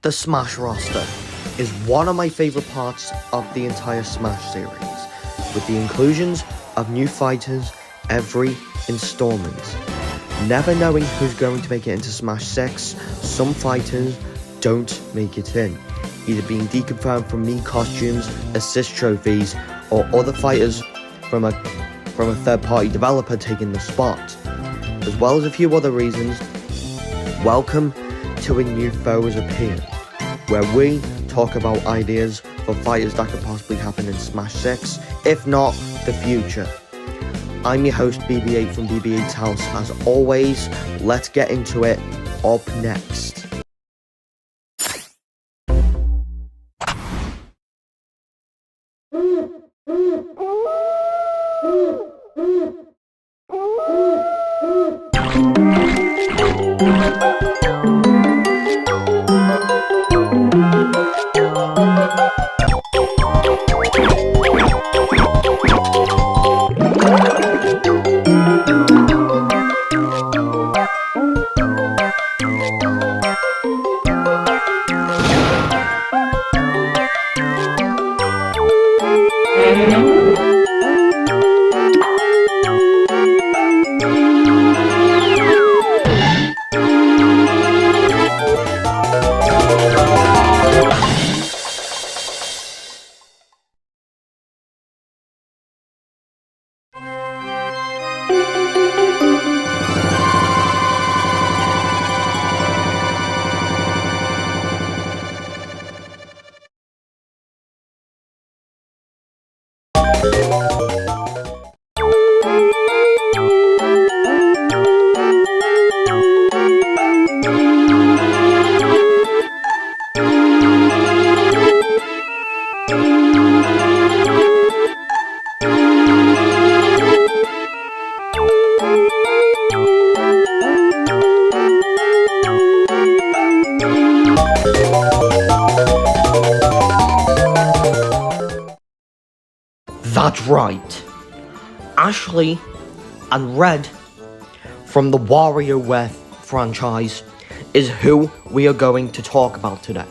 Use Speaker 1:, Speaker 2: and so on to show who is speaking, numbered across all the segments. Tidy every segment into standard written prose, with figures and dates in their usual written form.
Speaker 1: The Smash roster is one of my favourite parts of the entire Smash series, with the inclusions of new fighters every installment. Never knowing who's going to make it into Smash 6, some fighters don't make it in, either being deconfirmed from Mii costumes, assist trophies, or other fighters from a third-party developer taking the spot, as well as a few other reasons. Welcome to A New Foe Has Appeared, where we talk about ideas for fighters that could possibly happen in Smash 6, if not the future. I'm your host BB8 from BB8's House. As always, let's get into it. Up next. That's right, Ashley and Red from the Wario franchise is who we are going to talk about today.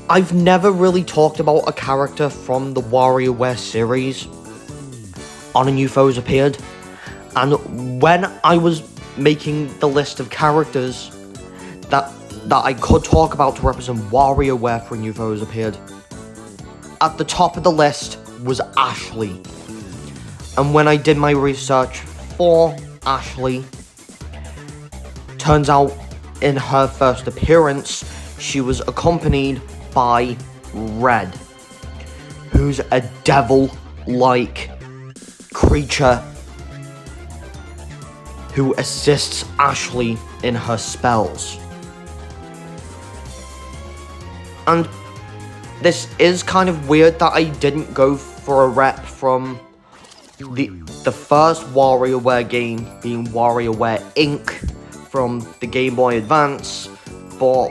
Speaker 1: I've never really talked about a character from the Wario series on A New Foe Has Appeared, and when I was making the list of characters that I could talk about to represent Wario for A New Foe Has Appeared, at the top of the list was Ashley. And when I did my research for Ashley, turns out in her first appearance, she was accompanied by Red, who's a devil-like creature who assists Ashley in her spells. And this is kind of weird that I didn't go for a rep from the first WarioWare game, being WarioWare Inc. from the Game Boy Advance, but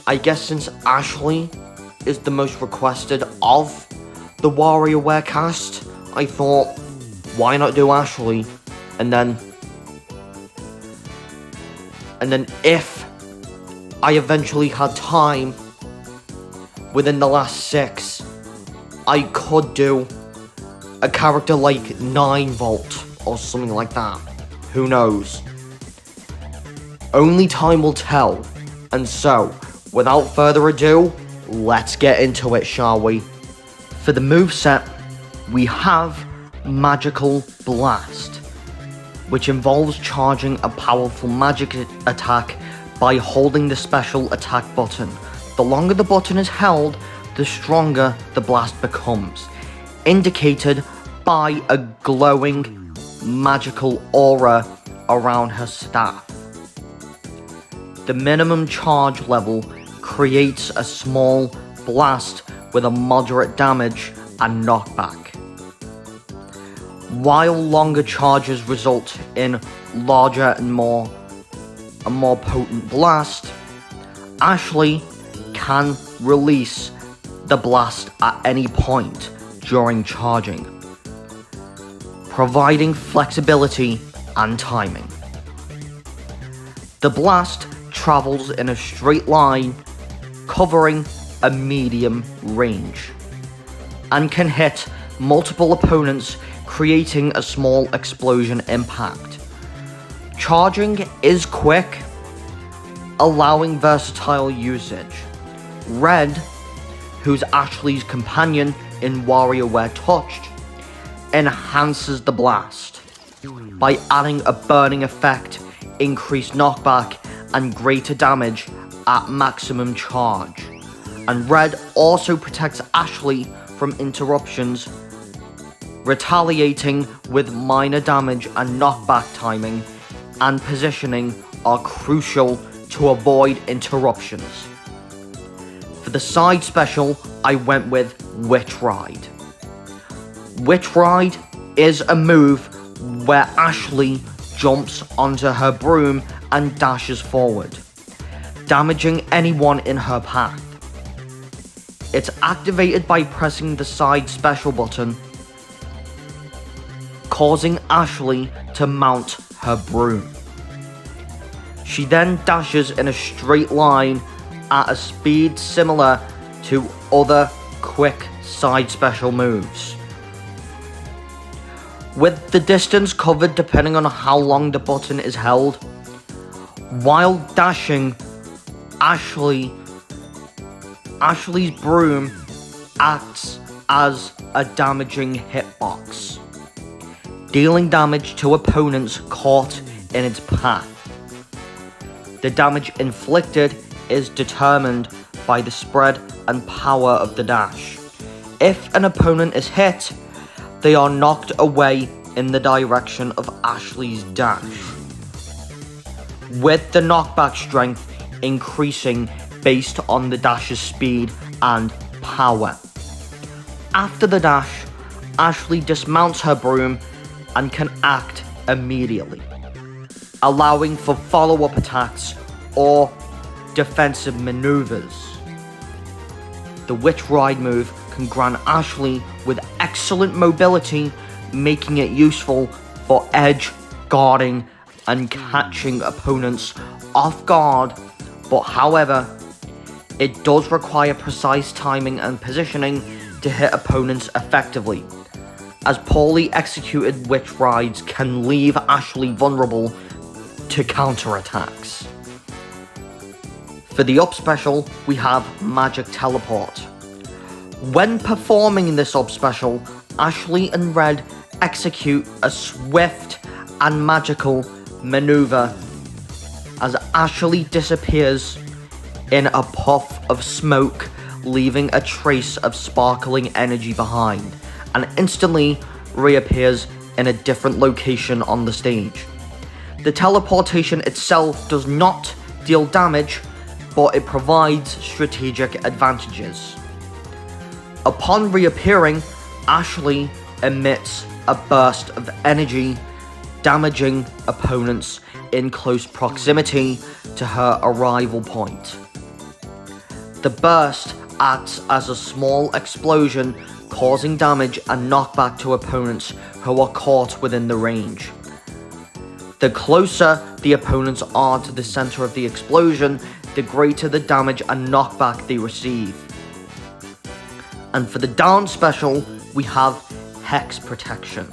Speaker 1: I guess since Ashley is the most requested of the WarioWare cast, I thought, why not do Ashley? And then if I eventually had time within the last 6, I could do a character like 9 Volt or something like that. Who knows? Only time will tell. And so, without further ado, let's get into it, shall we? For the moveset, we have Magical Blast, which involves charging a powerful magic attack by holding the special attack button. The longer the button is held, the stronger the blast becomes, indicated by a glowing magical aura around her staff. The minimum charge level creates a small blast with a moderate damage and knockback, while longer charges result in larger and more potent blast. Ashley can release the blast at any point during charging, providing flexibility and timing. The blast travels in a straight line, covering a medium range, and can hit multiple opponents, creating a small explosion impact. Charging is quick, allowing versatile usage. Red, who's Ashley's companion in WarioWare Touched, enhances the blast by adding a burning effect, increased knockback, and greater damage at maximum charge. And Red also protects Ashley from interruptions. Retaliating with minor damage and knockback timing and positioning are crucial to avoid interruptions. For the side special, I went with Witch Ride. Witch Ride is a move where Ashley jumps onto her broom and dashes forward, damaging anyone in her path. It's activated by pressing the side special button, causing Ashley to mount her broom. She then dashes in a straight line at a speed similar to other quick side special moves, with the distance covered depending on how long the button is held. While dashing, Ashley's broom acts as a damaging hitbox, dealing damage to opponents caught in its path. The damage inflicted is determined by the spread and power of the dash. If an opponent is hit, they are knocked away in the direction of Ashley's dash, with the knockback strength increasing based on the dash's speed and power. After the dash, Ashley dismounts her broom and can act immediately, allowing for follow-up attacks or defensive maneuvers. The Witch Ride move can grant Ashley with excellent mobility, making it useful for edge guarding and catching opponents off guard, but however, it does require precise timing and positioning to hit opponents effectively, as poorly executed Witch Rides can leave Ashley vulnerable to counterattacks. For the up special, we have Magic Teleport. When performing this up special, Ashley and Red execute a swift and magical maneuver as Ashley disappears in a puff of smoke, leaving a trace of sparkling energy behind, and instantly reappears in a different location on the stage. The teleportation itself does not deal damage, but it provides strategic advantages. Upon reappearing, Ashley emits a burst of energy, damaging opponents in close proximity to her arrival point. The burst acts as a small explosion, causing damage and knockback to opponents who are caught within the range. The closer the opponents are to the center of the explosion, the greater the damage and knockback they receive. And for the down special, we have Hex Protection.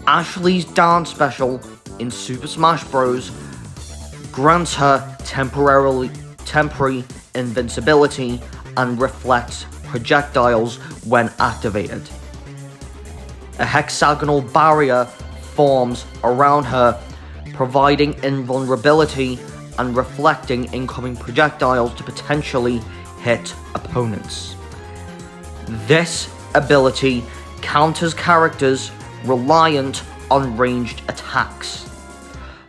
Speaker 1: Ashley's down special in Super Smash Bros. Grants her temporary invincibility and reflects projectiles when activated. A hexagonal barrier forms around her, providing invulnerability and reflecting incoming projectiles to potentially hit opponents. This ability counters characters reliant on ranged attacks.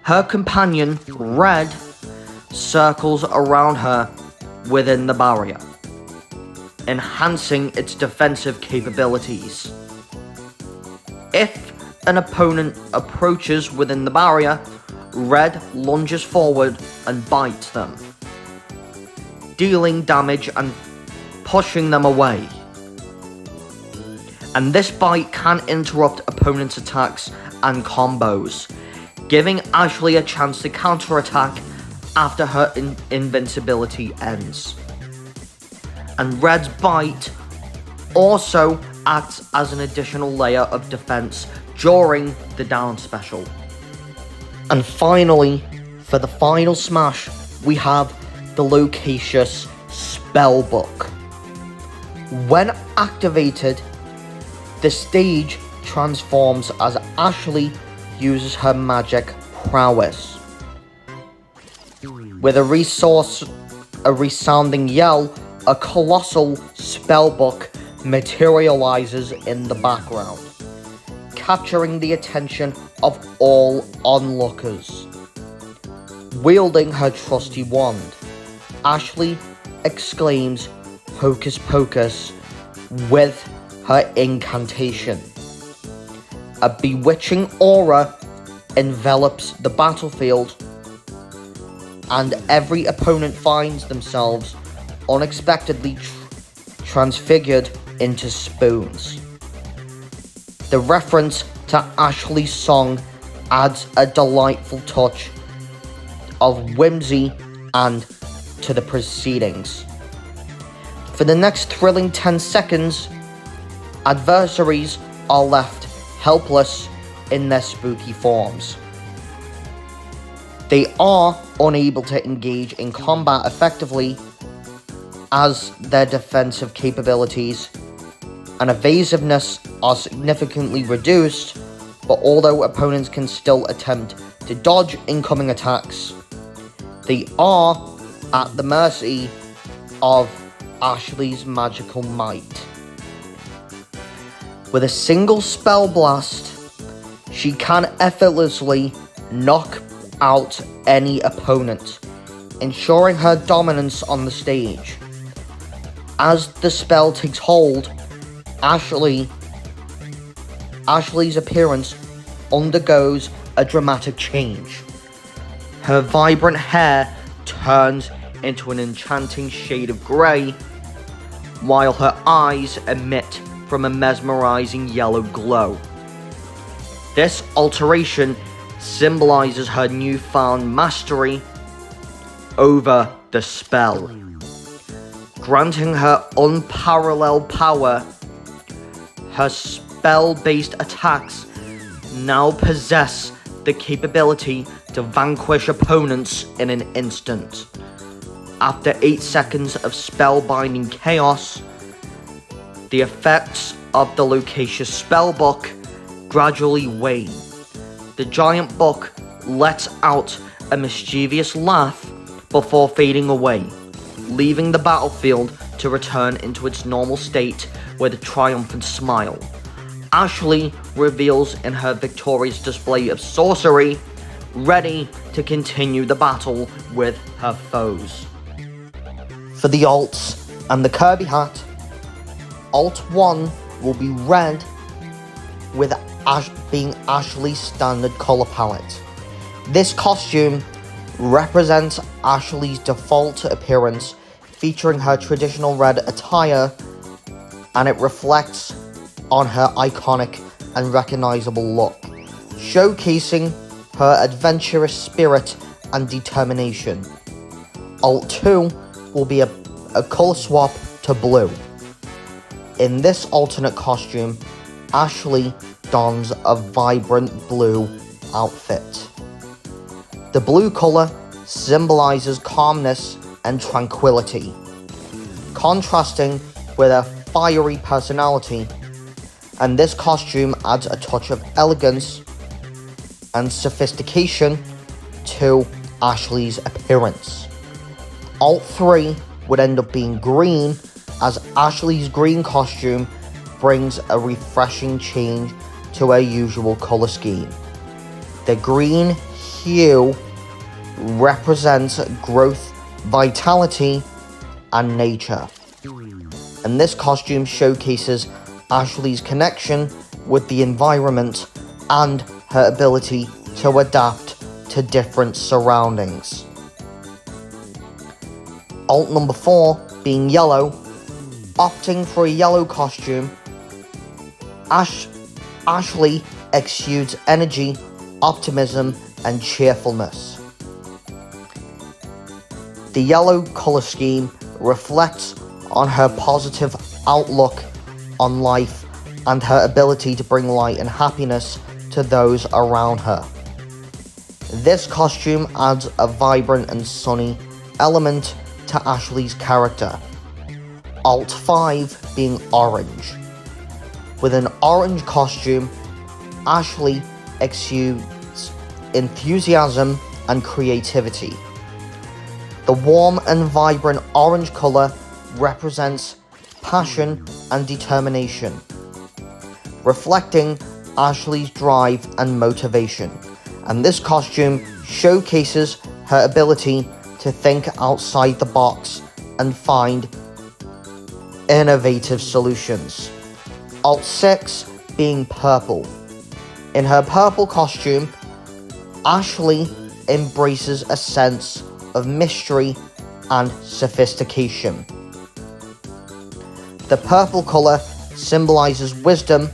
Speaker 1: Her companion, Red, circles around her within the barrier, enhancing its defensive capabilities. If an opponent approaches within the barrier, Red lunges forward and bites them, dealing damage and pushing them away. And this bite can interrupt opponents' attacks and combos, giving Ashley a chance to counterattack after her invincibility ends. And Red's bite also acts as an additional layer of defense during the down special. And finally, for the final smash, we have the Loquacious Spellbook. When activated, the stage transforms as Ashley uses her magic prowess. With a resounding yell, a colossal spellbook materializes in the background, capturing the attention of all onlookers. Wielding her trusty wand, Ashley exclaims "Hocus Pocus" with her incantation. A bewitching aura envelops the battlefield, and every opponent finds themselves unexpectedly transfigured into spoons. The reference to Ashley's song adds a delightful touch of whimsy and to the proceedings. For the next thrilling 10 seconds, adversaries are left helpless in their spooky forms. They are unable to engage in combat effectively, as their defensive capabilities and evasiveness are significantly reduced, but although opponents can still attempt to dodge incoming attacks, they are at the mercy of Ashley's magical might. With a single spell blast, she can effortlessly knock out any opponent, ensuring her dominance on the stage. As the spell takes hold, Ashley's appearance undergoes a dramatic change. Her vibrant hair turns into an enchanting shade of grey, while her eyes emit from a mesmerizing yellow glow. This alteration symbolizes her newfound mastery over the spell, granting her unparalleled power. Her spell-based attacks now possess the capability to vanquish opponents in an instant. After 8 seconds of spellbinding chaos, the effects of the Loquacious Spellbook gradually wane. The giant book lets out a mischievous laugh before fading away, leaving the battlefield to return into its normal state with a triumphant smile. Ashley reveals in her victorious display of sorcery, ready to continue the battle with her foes. For the alts and the Kirby Hat, Alt 1 will be red, with being Ashley's standard colour palette. This costume represents Ashley's default appearance, featuring her traditional red attire, and it reflects on her iconic and recognizable look, showcasing her adventurous spirit and determination. Alt 2 will be a colour swap to blue. In this alternate costume, Ashley dons a vibrant blue outfit. The blue colour symbolizes calmness and tranquility, contrasting with her fiery personality, and this costume adds a touch of elegance and sophistication to Ashley's appearance. Alt 3 would end up being green, as Ashley's green costume brings a refreshing change to her usual colour scheme. The green hue represents growth, vitality, and nature, and this costume showcases Ashley's connection with the environment and her ability to adapt to different surroundings. Alt number 4 being yellow, opting for a yellow costume, Ashley exudes energy, optimism, and cheerfulness. The yellow color scheme reflects on her positive outlook on life and her ability to bring light and happiness to those around her. This costume adds a vibrant and sunny element to Ashley's character. Alt 5 being orange. With an orange costume, Ashley exudes enthusiasm and creativity. The warm and vibrant orange color represents passion and determination, reflecting Ashley's drive and motivation, and this costume showcases her ability to think outside the box and find innovative solutions. Alt 6 being purple. In her purple costume, Ashley embraces a sense of mystery and sophistication. The purple color symbolizes wisdom,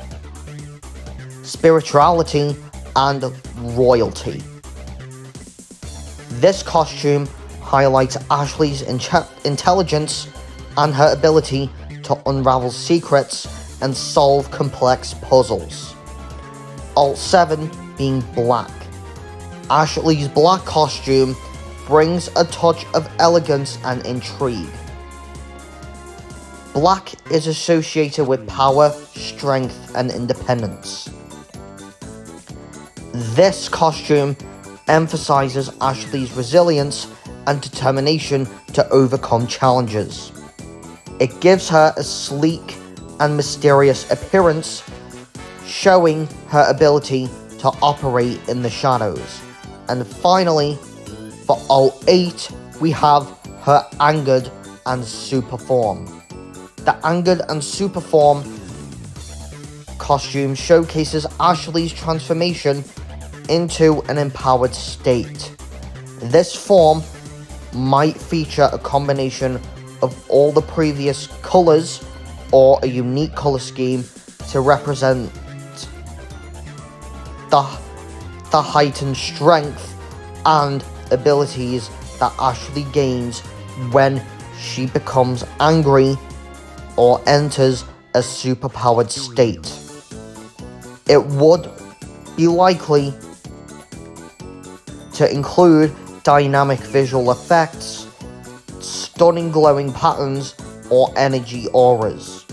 Speaker 1: spirituality, and royalty. This costume highlights Ashley's intelligence and her ability to unravel secrets and solve complex puzzles. Alt 7 being black. Ashley's black costume brings a touch of elegance and intrigue. Black is associated with power, strength, and independence. This costume emphasizes Ashley's resilience and determination to overcome challenges. It gives her a sleek and mysterious appearance, showing her ability to operate in the shadows. And finally, for Alt 8, we have her Angered and Super Form. The Angered and Super Form costume showcases Ashley's transformation into an empowered state. This form might feature a combination of all the previous colors or a unique color scheme to represent the heightened strength and abilities that Ashley gains when she becomes angry or enters a superpowered state. It would be likely to include dynamic visual effects, stunning glowing patterns, or energy auras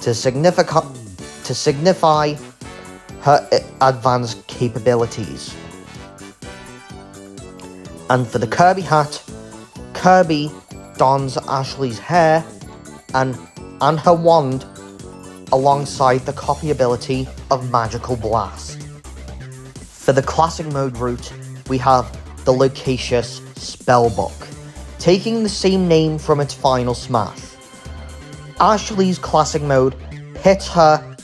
Speaker 1: to signify her advanced capabilities. And for the Kirby hat, Kirby dons Ashley's hair and her wand alongside the copy ability of Magical Blast. For the classic mode route, we have the Loquacious Spellbook, taking the same name from its final smash. Ashley's classic mode pits her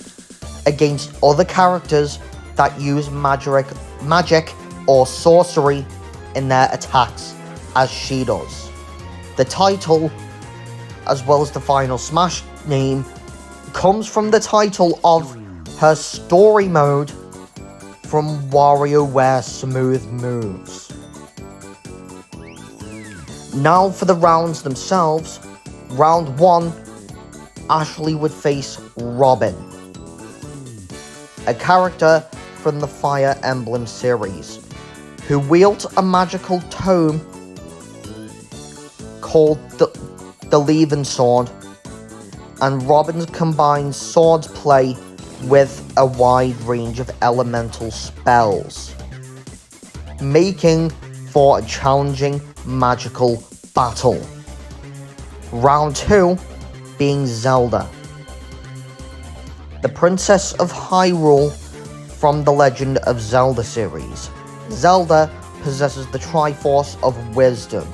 Speaker 1: against other characters that use magic or sorcery in their attacks as she does. The title, as well as the final smash name, comes from the title of her story mode from WarioWare Smooth Moves. Now for the rounds themselves. Round 1, Ashley would face Robin, a character from the Fire Emblem series, who wields a magical tome called the Leaven Sword, and Robin combines swordplay with a wide range of elemental spells, making for a challenging magical battle. Round 2 being Zelda, the Princess of Hyrule from the Legend of Zelda series. Zelda possesses the Triforce of Wisdom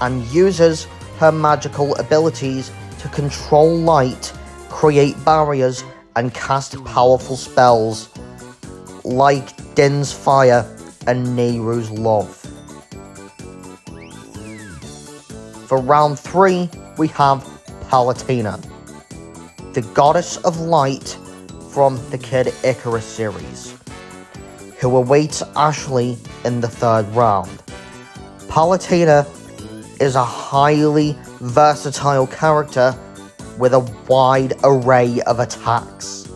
Speaker 1: and uses her magical abilities to control light, create barriers, and cast powerful spells like Din's Fire and Nehru's Love. For round 3, we have Palutena, the Goddess of Light from the Kid Icarus series, who awaits Ashley in the third round. Palutena is a highly versatile character with a wide array of attacks,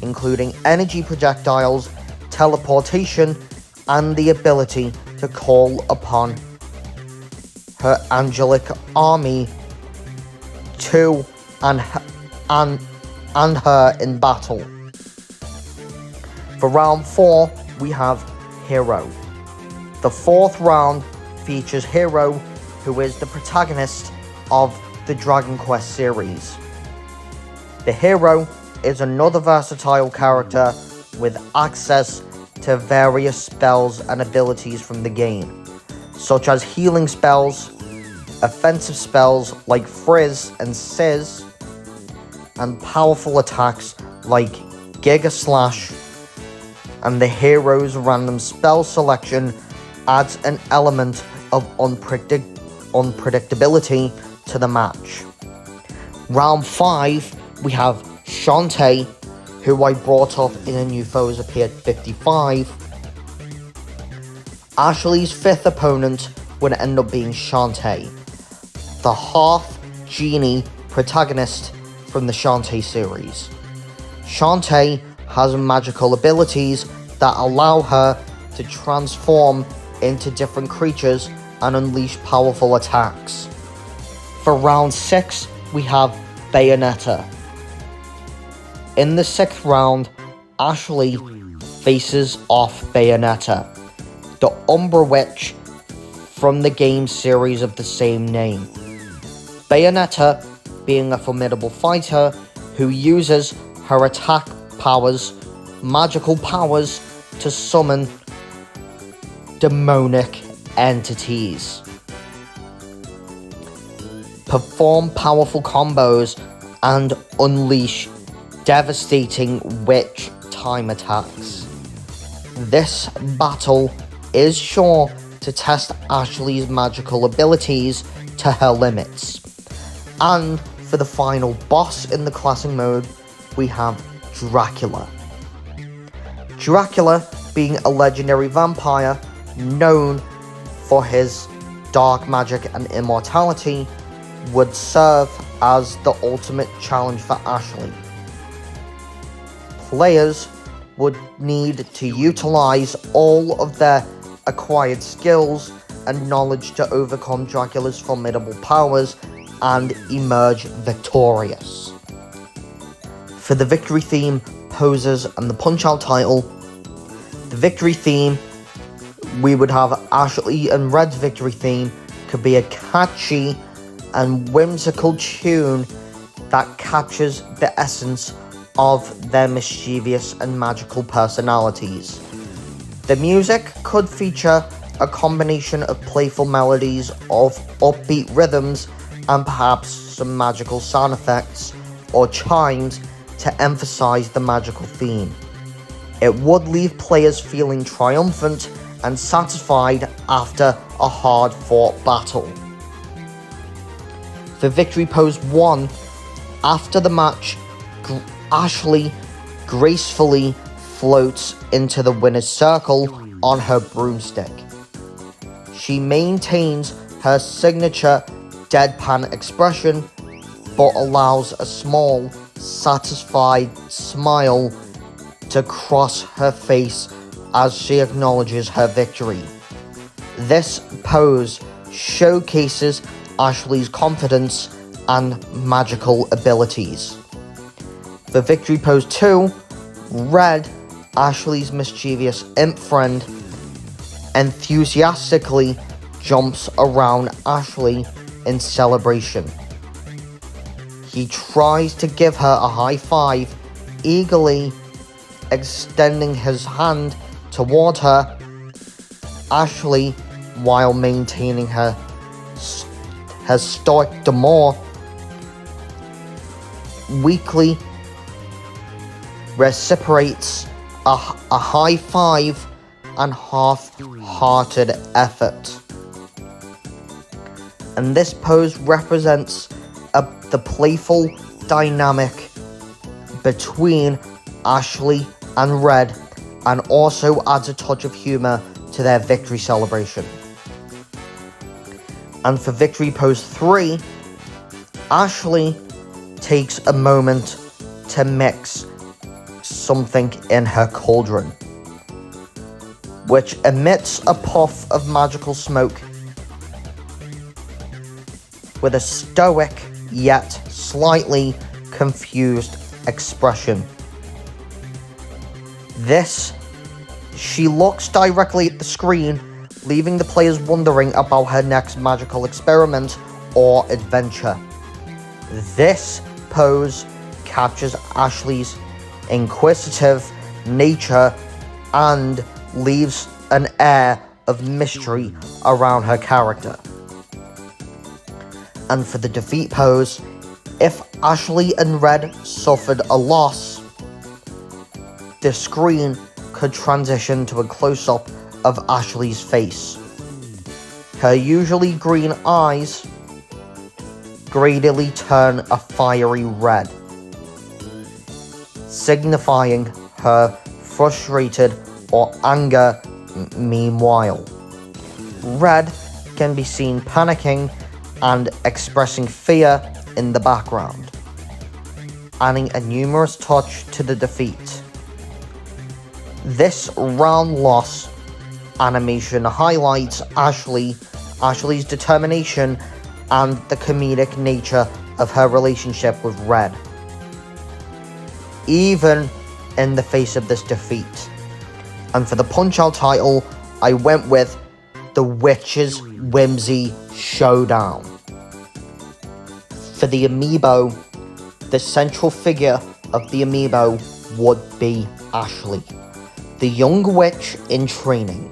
Speaker 1: including energy projectiles, teleportation, and the ability to call upon her angelic army to and her in battle. For round 4, we have Hero. The fourth round features Hero, who is the protagonist of the Dragon Quest series. The Hero is another versatile character with access to various spells and abilities from the game, such as healing spells, offensive spells like Frizz and Sizz, and powerful attacks like Giga Slash, and the hero's random spell selection adds an element of unpredictability to the match. Round 5, we have Shantae, who I brought up in A New Foes Appeared 55. Ashley's 5th opponent would end up being Shantae, the half-genie protagonist from the Shantae series. Shantae has magical abilities that allow her to transform into different creatures and unleash powerful attacks. For round 6, we have Bayonetta. In the 6th round, Ashley faces off Bayonetta, the Umbra Witch from the game series of the same name. Bayonetta being a formidable fighter who uses her attack powers, magical powers, to summon demonic entities, perform powerful combos, and unleash devastating witch time attacks. This battle is sure to test Ashley's magical abilities to her limits. And for the final boss in the classic mode, we have Dracula. Dracula, being a legendary vampire known for his dark magic and immortality, would serve as the ultimate challenge for Ashley. Players would need to utilize all of their acquired skills and knowledge to overcome Dracula's formidable powers and emerge victorious. For the victory theme, poses, and the Punch-Out title, the victory theme, we would have Ashley and Red's victory theme could be a catchy and whimsical tune that captures the essence of their mischievous and magical personalities. The music could feature a combination of playful melodies of upbeat rhythms and perhaps some magical sound effects or chimes to emphasize the magical theme. It would leave players feeling triumphant and satisfied after a hard-fought battle. For Victory Pose 1, after the match, Ashley gracefully floats into the winner's circle on her broomstick. She maintains her signature deadpan expression, but allows a small, satisfied smile to cross her face as she acknowledges her victory. This pose showcases Ashley's confidence and magical abilities. For Victory Pose 2, Red, Ashley's mischievous imp friend, enthusiastically jumps around Ashley in celebration. He tries to give her a high five, eagerly extending his hand toward her. Ashley, while maintaining her stoic demeanor, weakly reciprocates a high five and half-hearted effort. And this pose represents the playful dynamic between Ashley and Red and also adds a touch of humor to their victory celebration. And for victory pose 3, Ashley takes a moment to mix something in her cauldron, which emits a puff of magical smoke with a stoic yet slightly confused expression. She looks directly at the screen, leaving the players wondering about her next magical experiment or adventure. This pose captures Ashley's inquisitive nature and leaves an air of mystery around her character. And for the defeat pose, if Ashley and Red suffered a loss, the screen could transition to a close-up of Ashley's face. Her usually green eyes gradually turn a fiery red, signifying her frustrated or anger. Meanwhile, Red can be seen panicking and expressing fear in the background, adding a humorous touch to the defeat. This round loss animation highlights Ashley's determination and the comedic nature of her relationship with Red, even in the face of this defeat. And for the Punch-Out title, I went with The Witch's Whimsy Showdown. For the Amiibo, the central figure of the Amiibo would be Ashley, the young witch in training.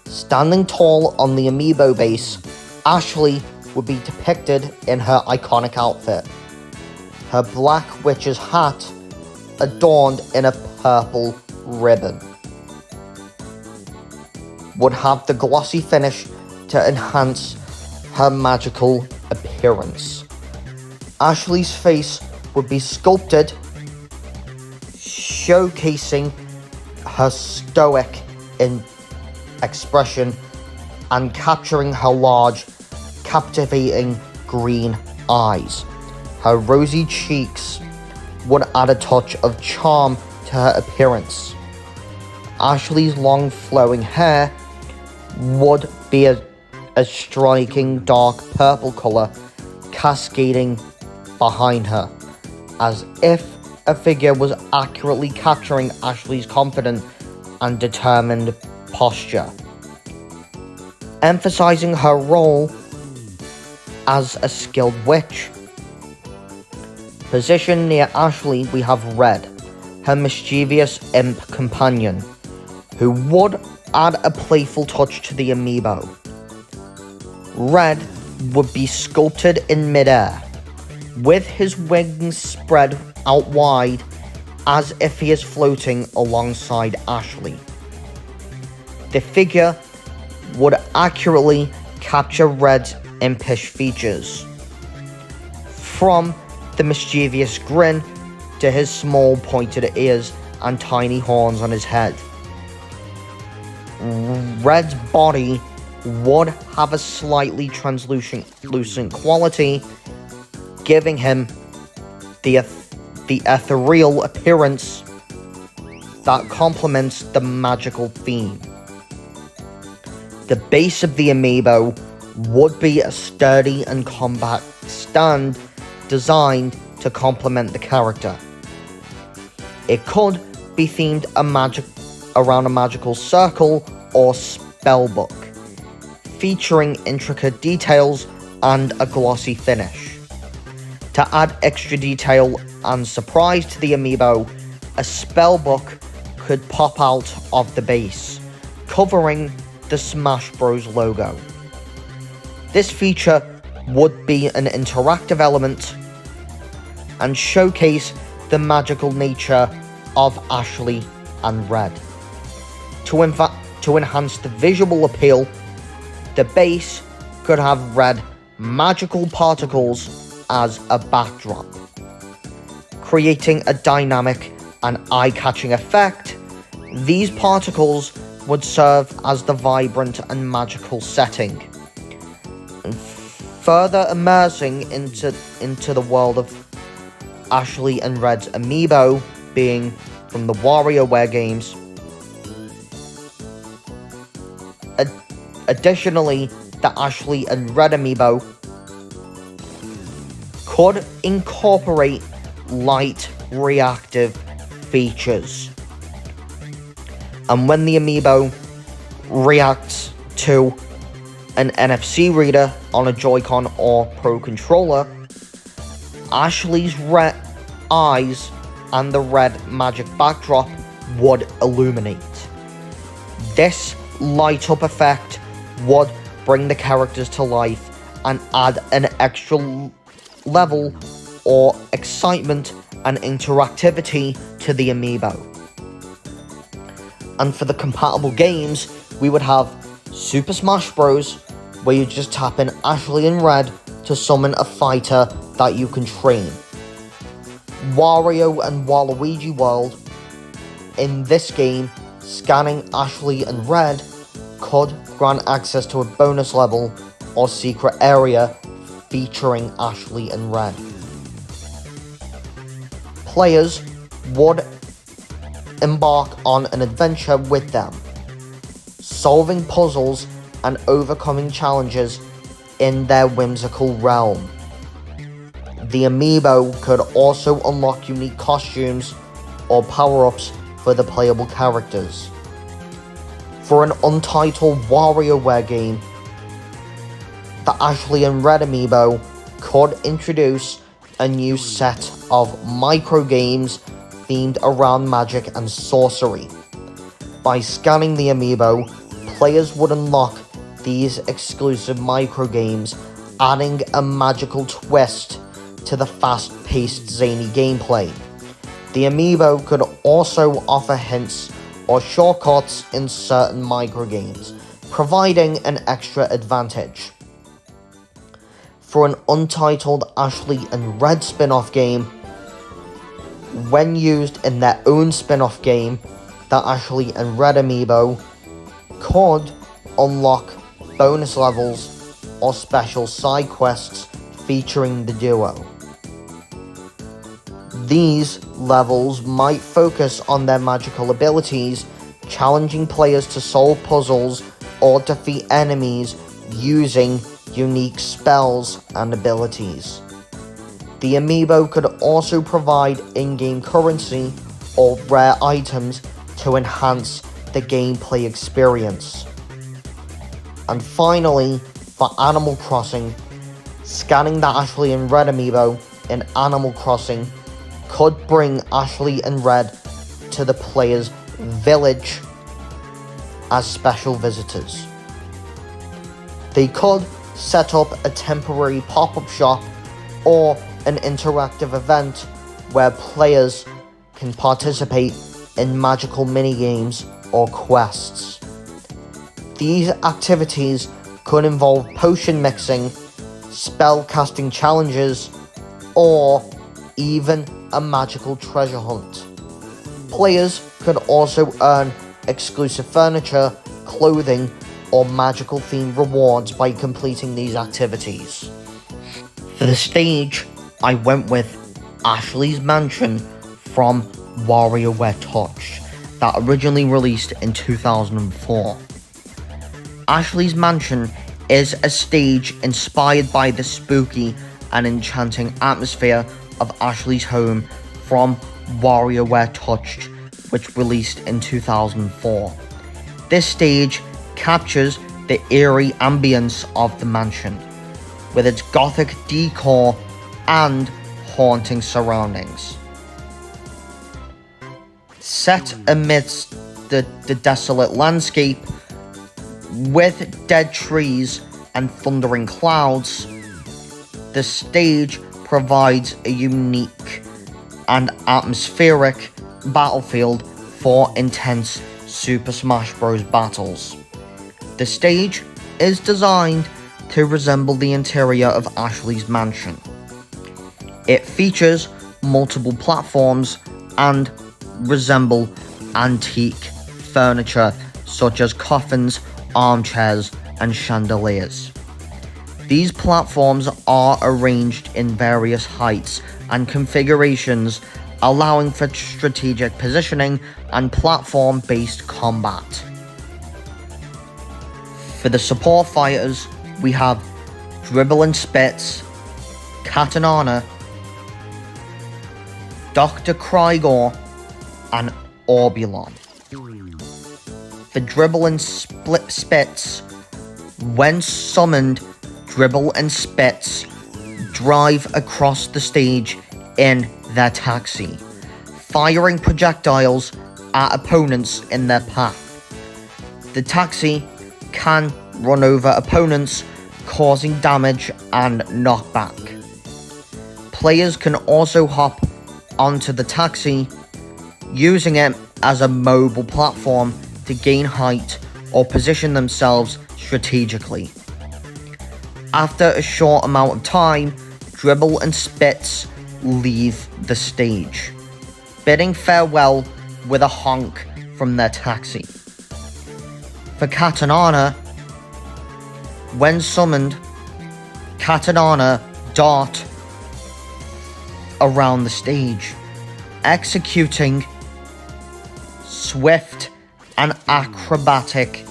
Speaker 1: Standing tall on the Amiibo base, Ashley would be depicted in her iconic outfit. Her black witch's hat adorned in a purple ribbon would have the glossy finish to enhance her magical appearance. Ashley's face would be sculpted, showcasing her stoic expression and capturing her large, captivating green eyes. Her rosy cheeks would add a touch of charm to her appearance. Ashley's long flowing hair would be a striking dark purple color cascading behind her, as if a figure was accurately capturing Ashley's confident and determined posture. Emphasizing her role as a skilled witch. Positioned near Ashley, we have Red, her mischievous imp companion, who would add a playful touch to the Amiibo. Red would be sculpted in midair, with his wings spread out wide as if he is floating alongside Ashley. The figure would accurately capture Red's impish features, from the mischievous grin to his small pointed ears and tiny horns on his head. Red's body would have a slightly translucent quality, giving him the ethereal appearance that complements the magical theme. The base of the Amiibo would be a sturdy and compact stand designed to complement the character. It could be themed around a magical circle or spellbook, featuring intricate details and a glossy finish. To add extra detail and surprise to the Amiibo, a spellbook could pop out of the base, covering the Smash Bros logo. This feature would be an interactive element and showcase the magical nature of Ashley and Red. To enhance the visual appeal, the base could have red magical particles as a backdrop, creating a dynamic and eye-catching effect These particles would serve as the vibrant and magical setting, and further immersing into the world of Ashley and Red's amiibo, being from the WarioWare games. Additionally, the Ashley and Red amiibo could incorporate light reactive features. And when the amiibo reacts to an NFC reader on a Joy-Con or Pro Controller, Ashley's red eyes and the red magic backdrop would illuminate. This light-up effect would bring the characters to life and add an extra level or excitement and interactivity to the amiibo. And for the compatible games, we would have Super Smash Bros, where you just tap in Ashley and Red to summon a fighter that you can train. Wario and Waluigi World. In this game, scanning Ashley and Red could grant access to a bonus level or secret area featuring Ashley and Red. Players would embark on an adventure with them, solving puzzles and overcoming challenges in their whimsical realm. The amiibo could also unlock unique costumes or power-ups for the playable characters. For an untitled WarioWare game, the Ashley and Red amiibo could introduce a new set of micro-games themed around magic and sorcery. By scanning the amiibo, players would unlock these exclusive micro-games, adding a magical twist to the fast-paced zany gameplay. The amiibo could also offer hints or shortcuts in certain micro-games, providing an extra advantage. For an untitled Ashley and Red spin-off game, when used in their own spin-off game, the Ashley and Red amiibo could unlock bonus levels or special side quests featuring the duo. These levels might focus on their magical abilities, challenging players to solve puzzles or defeat enemies using unique spells and abilities. The amiibo could also provide in-game currency or rare items to enhance the gameplay experience. And finally, for Animal Crossing, scanning the Ashley and Red amiibo in Animal Crossing could bring Ashley and Red to the player's village as special visitors. They could set up a temporary pop-up shop or an interactive event where players can participate in magical minigames or quests. These activities could involve potion mixing, spell casting challenges, or even a magical treasure hunt. Players could also earn exclusive furniture, clothing, or magical themed rewards by completing these activities. For the stage, I went with Ashley's Mansion from WarioWare Touch, that originally released in 2004. Ashley's Mansion is a stage inspired by the spooky and enchanting atmosphere of Ashley's home from WarioWare Touch, which released in 2004. This stage captures the eerie ambience of the mansion, with its gothic decor and haunting surroundings. Set amidst the desolate landscape, with dead trees and thundering clouds, the stage provides a unique and atmospheric battlefield for intense Super Smash Bros. Battles. The stage is designed to resemble the interior of Ashley's mansion. It features multiple platforms and resemble antique furniture such as coffins, armchairs, and chandeliers. These platforms are arranged in various heights and configurations, allowing for strategic positioning and platform-based combat. For the support fighters, we have Dribble and Spitz, Katanana, Dr. Krygor, and Orbulon. For Dribble and Spitz, when summoned, Dribble and Spitz drive across the stage in their taxi, firing projectiles at opponents in their path. The taxi can run over opponents, causing damage and knockback. Players can also hop onto the taxi, using it as a mobile platform to gain height or position themselves strategically. After a short amount of time, Dribble and Spitz leave the stage, bidding farewell with a honk from their taxi. For Katanana, when summoned, Katanana dart around the stage, executing swift and acrobatic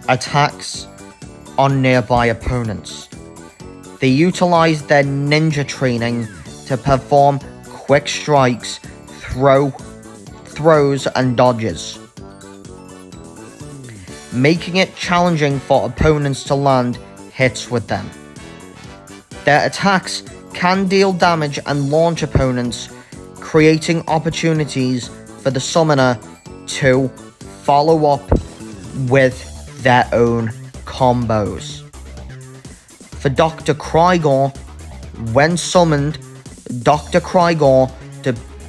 Speaker 1: attacks on nearby opponents. They utilize their ninja training to perform quick strikes, throws, and dodges, making it challenging for opponents to land hits with them. Their attacks can deal damage and launch opponents, creating opportunities for the summoner to follow up with their own combos. For Dr. Krygor, when summoned, Dr. Krygor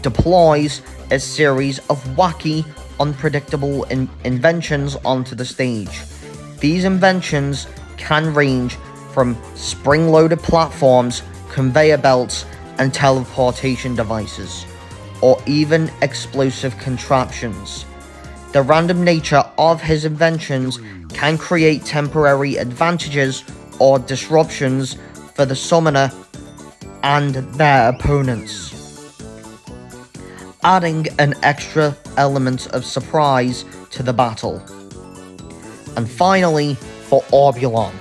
Speaker 1: deploys a series of wacky, unpredictable inventions onto the stage. These inventions can range from spring-loaded platforms, conveyor belts, and teleportation devices, or even explosive contraptions. The random nature of his inventions can create temporary advantages or disruptions for the summoner and their opponents, adding an extra element of surprise to the battle. And finally, for Orbulon.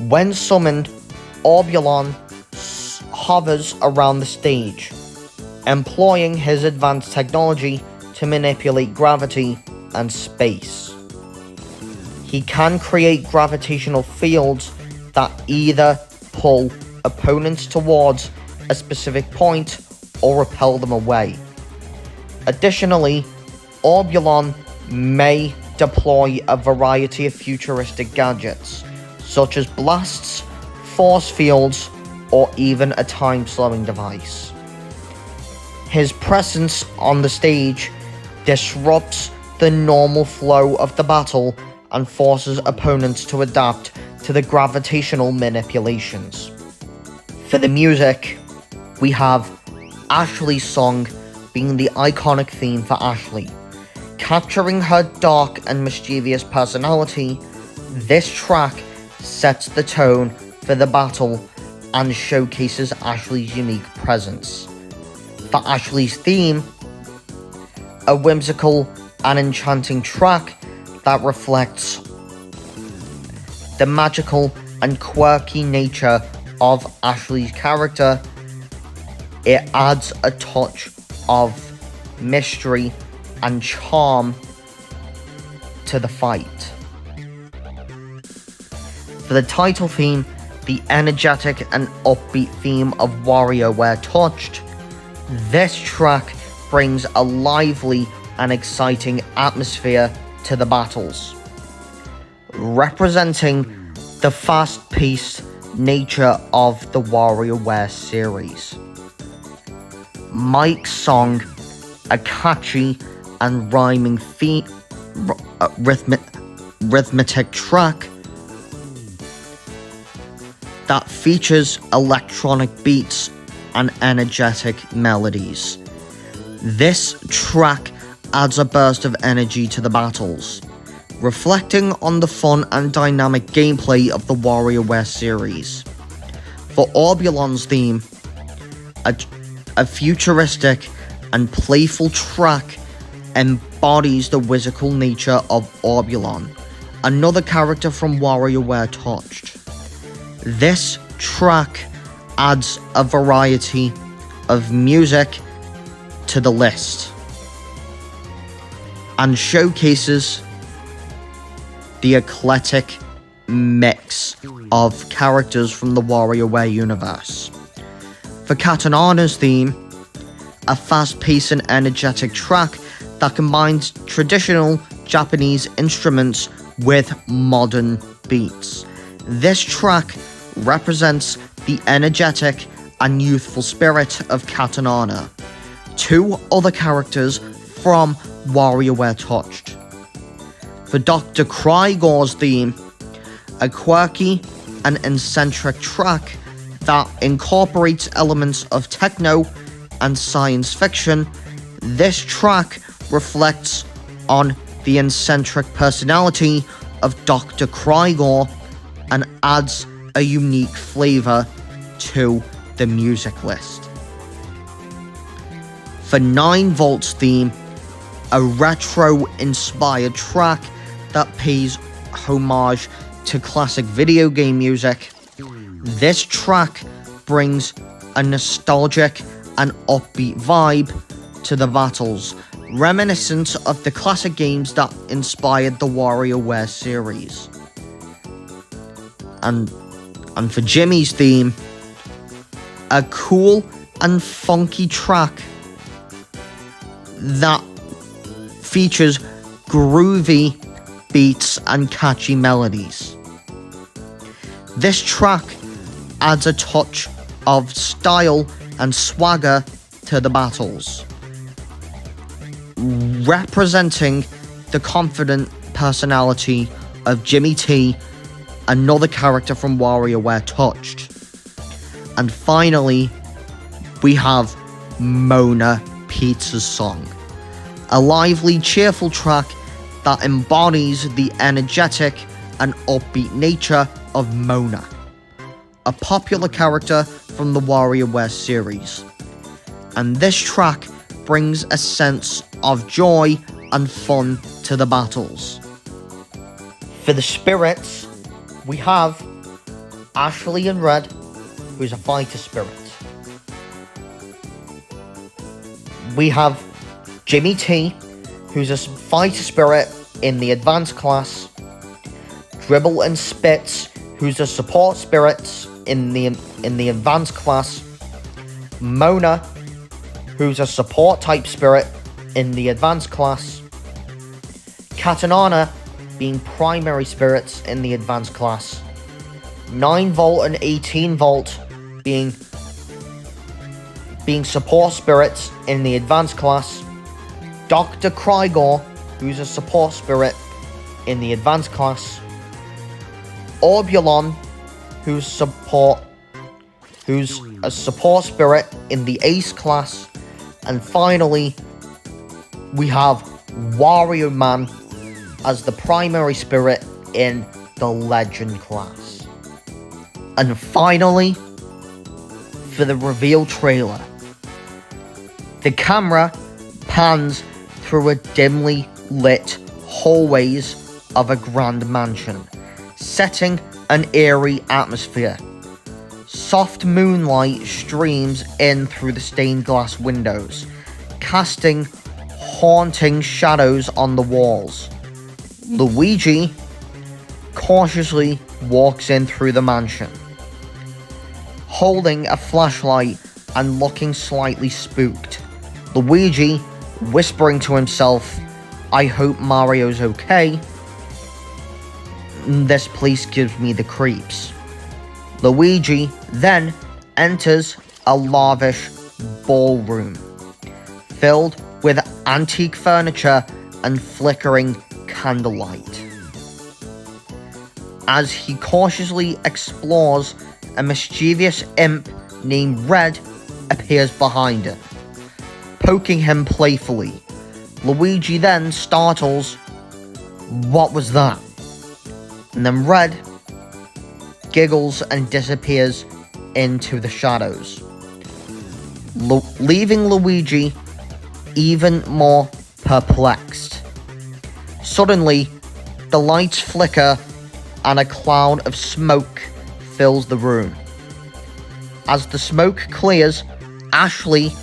Speaker 1: When summoned, Orbulon hovers around the stage, employing his advanced technology to manipulate gravity and space. He can create gravitational fields that either pull opponents towards a specific point or repel them away. Additionally, Orbulon may deploy a variety of futuristic gadgets, such as blasts, force fields, or even a time-slowing device. His presence on the stage disrupts the normal flow of the battle and forces opponents to adapt to the gravitational manipulations. For the music, we have Ashley's song being the iconic theme for Ashley. Capturing her dark and mischievous personality, this track sets the tone for the battle and showcases Ashley's unique presence. For Ashley's theme, a whimsical and enchanting track that reflects the magical and quirky nature of Ashley's character, it adds a touch of mystery and charm to the fight. For the title theme, the energetic and upbeat theme of Wario Ware touched, this track brings a lively and exciting atmosphere to the battles, representing the fast-paced nature of the WarioWare series. Mike's song, a catchy and rhyming rhythmic track that features electronic beats and energetic melodies. This track adds a burst of energy to the battles, reflecting on the fun and dynamic gameplay of the WarioWare series. For Orbulon's theme, a futuristic and playful track embodies the whimsical nature of Orbulon, another character from WarioWare Touched. This track adds a variety of music to the list and showcases the eclectic mix of characters from the WarioWare universe. For Katanana's theme, a fast-paced and energetic track that combines traditional Japanese instruments with modern beats. This track represents the energetic and youthful spirit of Katanana, two other characters from WarioWare Touched. For Dr. Krygor's theme, a quirky and eccentric track that incorporates elements of techno and science fiction. This track reflects on the eccentric personality of Dr. Krygor and adds a unique flavor to the music list. For 9Volt's theme, a retro-inspired track that pays homage to classic video game music. This track brings a nostalgic and upbeat vibe to the battles, reminiscent of the classic games that inspired the WarioWare series. And for Jimmy's theme, a cool and funky track that features groovy beats and catchy melodies. This track adds a touch of style and swagger to the battles, representing the confident personality of Jimmy T, another character from WarioWare Touched. And finally, we have Mona Pizza's Song, a lively, cheerful track that embodies the energetic and upbeat nature of Mona, a popular character from the WarioWare series. And this track brings a sense of joy and fun to the battles. For the spirits, we have Ashley in red, who's a fighter spirit. We have Jimmy T, who's a fighter spirit in the advanced class. Dribble and Spitz, who's a support spirit in the advanced class. Mona, who's a support type spirit in the advanced class. Katanana being primary spirits in the advanced class. 9Volt and 18Volt being support spirits in the advanced class. Dr. Krygor, who's a support spirit in the advanced class. Orbulon, who's a support spirit in the Ace class. And finally, we have Wario Man as the primary spirit in the Legend class. And finally, for the reveal trailer, the camera pans through a dimly lit hallways of a grand mansion, setting an eerie atmosphere. Soft moonlight streams in through the stained glass windows, casting haunting shadows on the walls. Luigi cautiously walks in through the mansion, holding a flashlight and looking slightly spooked. Luigi whispering to himself, "I hope Mario's okay. This place gives me the creeps." Luigi then enters a lavish ballroom filled with antique furniture and flickering candlelight. As he cautiously explores, a mischievous imp named Red appears behind him, poking him playfully. Luigi then startles, "What was that?" And then Red giggles and disappears into the shadows, leaving Luigi even more perplexed. Suddenly, the lights flicker and a cloud of smoke fills the room. As the smoke clears, Ashley,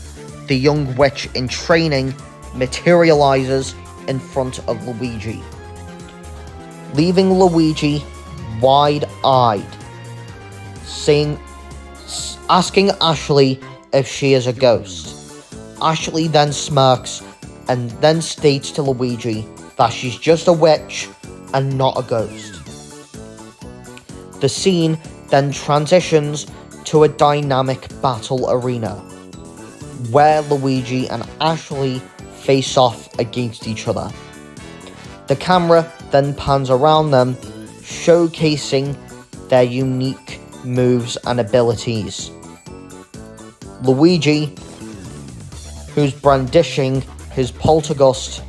Speaker 1: the young witch in training, materializes in front of Luigi, leaving Luigi wide-eyed, asking Ashley if she is a ghost. Ashley then smirks and then states to Luigi that she's just a witch and not a ghost. The scene then transitions to a dynamic battle arena, where Luigi and Ashley face off against each other. The camera then pans around them, showcasing their unique moves and abilities. Luigi, who's brandishing his poltergust,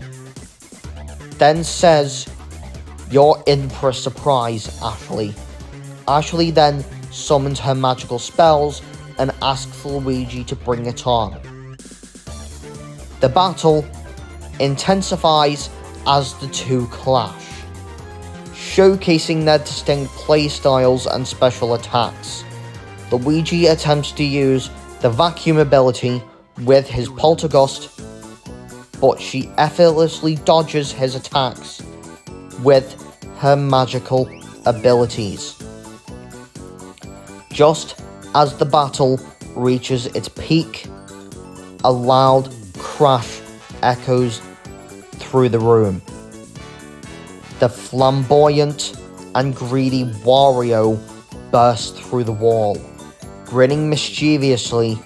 Speaker 1: then says, "You're in for a surprise, Ashley." Ashley then summons her magical spells and asks Luigi to bring it on. The battle intensifies as the two clash, showcasing their distinct playstyles and special attacks. Luigi attempts to use the vacuum ability with his poltergust, but she effortlessly dodges his attacks with her magical abilities. Just as the battle reaches its peak, a loud crash echoes through the room. The flamboyant and greedy Wario bursts through the wall, grinning mischievously,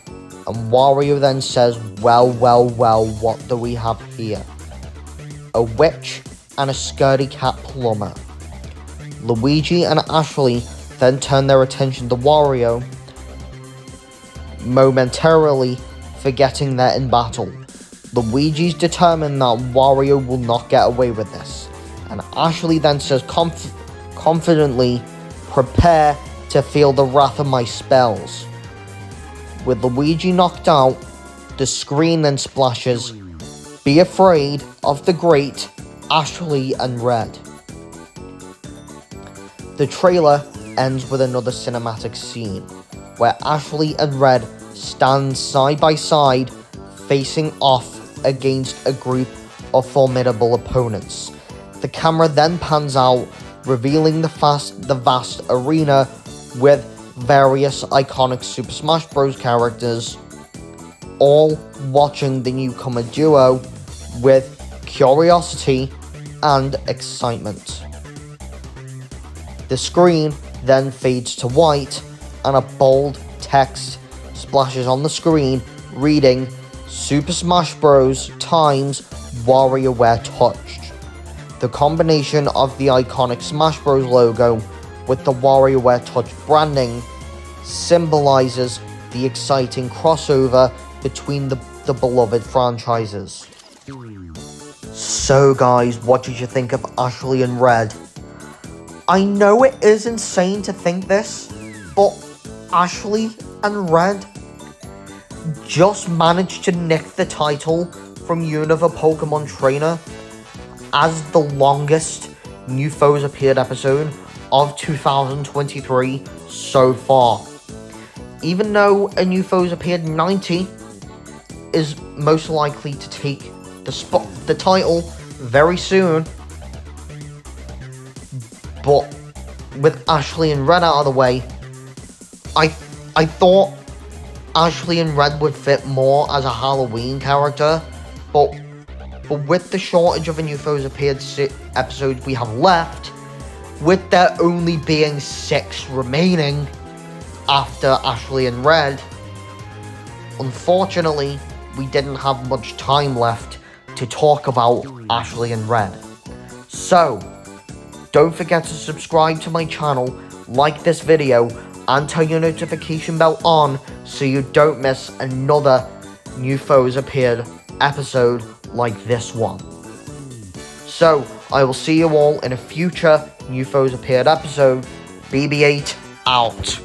Speaker 1: and Wario then says, well, what do we have here? A witch and a scaredy cat plumber." Luigi and Ashley then turn their attention to Wario, momentarily forgetting they're in battle. Luigi's determined that Wario will not get away with this, and Ashley then says confidently, "Prepare to feel the wrath of my spells." With Luigi knocked out, the screen then splashes, "Be afraid of the great Ashley and Red." The trailer ends with another cinematic scene, where Ashley and Red stand side by side, facing off against a group of formidable opponents. The camera then pans out, revealing the vast arena with various iconic Super Smash Bros. Characters, all watching the newcomer duo with curiosity and excitement. The screen then fades to white, and a bold text splashes on the screen reading, "Super Smash Bros. Times WarioWare Touched." The combination of the iconic Smash Bros. Logo with the WarioWare Touched branding symbolizes the exciting crossover between the beloved franchises. So guys, what did you think of Ashley and Red? I know it is insane to think this, but Ashley and Red just managed to nick the title from Unova Pokemon Trainer as the longest New Foes Appeared episode of 2023 so far. Even though a New Foes Appeared 90 is most likely to take the title very soon, but with Ashley and Red out of the way, I thought Ashley and Red would fit more as a Halloween character, but with the shortage of a New Foes Appeared episodes we have left, with there only being 6 remaining after Ashley and Red, unfortunately, we didn't have much time left to talk about Ashley and Red. So, don't forget to subscribe to my channel, like this video, and turn your notification bell on so you don't miss another New Foes Appeared episode like this one. So, I will see you all in a future New Foes Appeared episode. BB8 out.